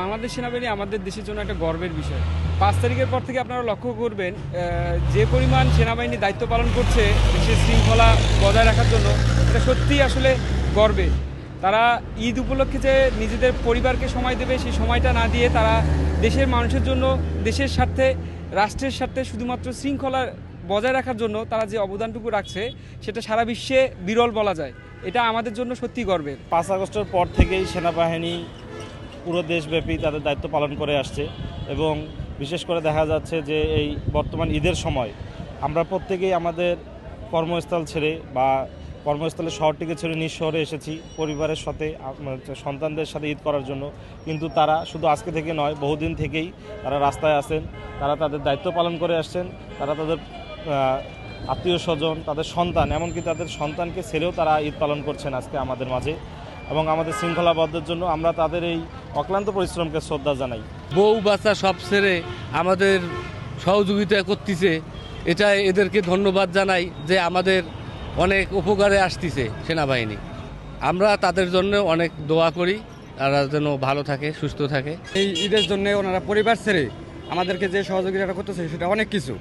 বাংলাদেশ সেনাবাহিনী আমাদের দেশের জন্য একটা গর্বের বিষয়। 5 তারিখের পর থেকে আপনারা লক্ষ্য করবেন যে পরিমাণ সেনাবাহিনী দায়িত্ব পালন করছে দেশের শৃঙ্খলা বজায় রাখার জন্য, এটা সত্যিই আসলে গর্বের। তারা ঈদ উপলক্ষে যে নিজেদের পরিবারকে সময় দেবে, সেই সময়টা না দিয়ে তারা দেশের মানুষের জন্য, দেশের স্বার্থে, রাষ্ট্রের স্বার্থে শুধুমাত্র শৃঙ্খলা বজায় রাখার জন্য তারা যে অবদানটুকু রাখছে সেটা সারা বিশ্বে বিরল বলা যায়। এটা আমাদের জন্য সত্যি গর্বের। 5 আগস্টের পর থেকেই সেনাবাহিনী পুরো দেশব্যাপী তাদের দায়িত্ব পালন করে আসছে এবং বিশেষ করে দেখা যাচ্ছে যে এই বর্তমান ঈদের সময় আমরা প্রত্যেকেই আমাদের কর্মস্থল ছেড়ে বা কর্মস্থলের শহরটিকে ছেড়ে নিজ শহরে এসেছি পরিবারের সাথে, সন্তানদের সাথে ঈদ করার জন্য। কিন্তু তারা শুধু আজকে থেকে নয়, বহুদিন থেকেই তারা রাস্তায় আছেন, তারা তাদের দায়িত্ব পালন করে আসছেন। তারা তাদের আত্মীয় স্বজন, তাদের সন্তান, এমনকি তাদের সন্তানকে ছেড়েও তারা ঈদ পালন করছেন আজকে আমাদের মাঝে। এবং আমাদের শৃঙ্খলাবদ্ধের জন্য আমরা তাদের এই অক্লান্ত পরিশ্রমকে শ্রদ্ধা জানাই। বউ বাচ্চা সব ছেড়ে আমাদের সহযোগিতা করতেছে, এটা এদেরকে ধন্যবাদ জানাই যে আমাদের অনেক উপকারে আসতেছে সেনাবাহিনী। আমরা তাদের জন্য অনেক দোয়া করি, তারা যেন ভালো থাকে, সুস্থ থাকে। এই ঈদের জন্য ওনারা পরিবার ছেড়ে আমাদেরকে যে সহযোগিতা করতেছে সেটা অনেক কিছু।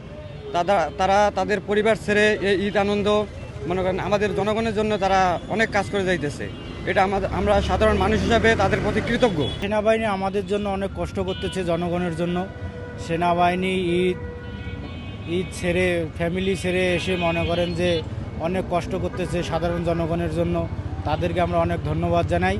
তারা তাদের পরিবার ছেড়ে এই ঈদ আনন্দ মনে করেন আমাদের জনগণের জন্য তারা অনেক কাজ করে যাইতেছে। এটা আমরা সাধারণ মানুষ হিসাবে তাদের প্রতি কৃতজ্ঞ। সেনাবাহিনী আমাদের জন্য অনেক কষ্ট করতেছে জনগণের জন্য। সেনাবাহিনী ঈদ ছেড়ে, ফ্যামিলি ছেড়ে এসে মনে করেন যে অনেক কষ্ট করতেছে সাধারণ জনগণের জন্য। তাদেরকে আমরা অনেক ধন্যবাদ জানাই।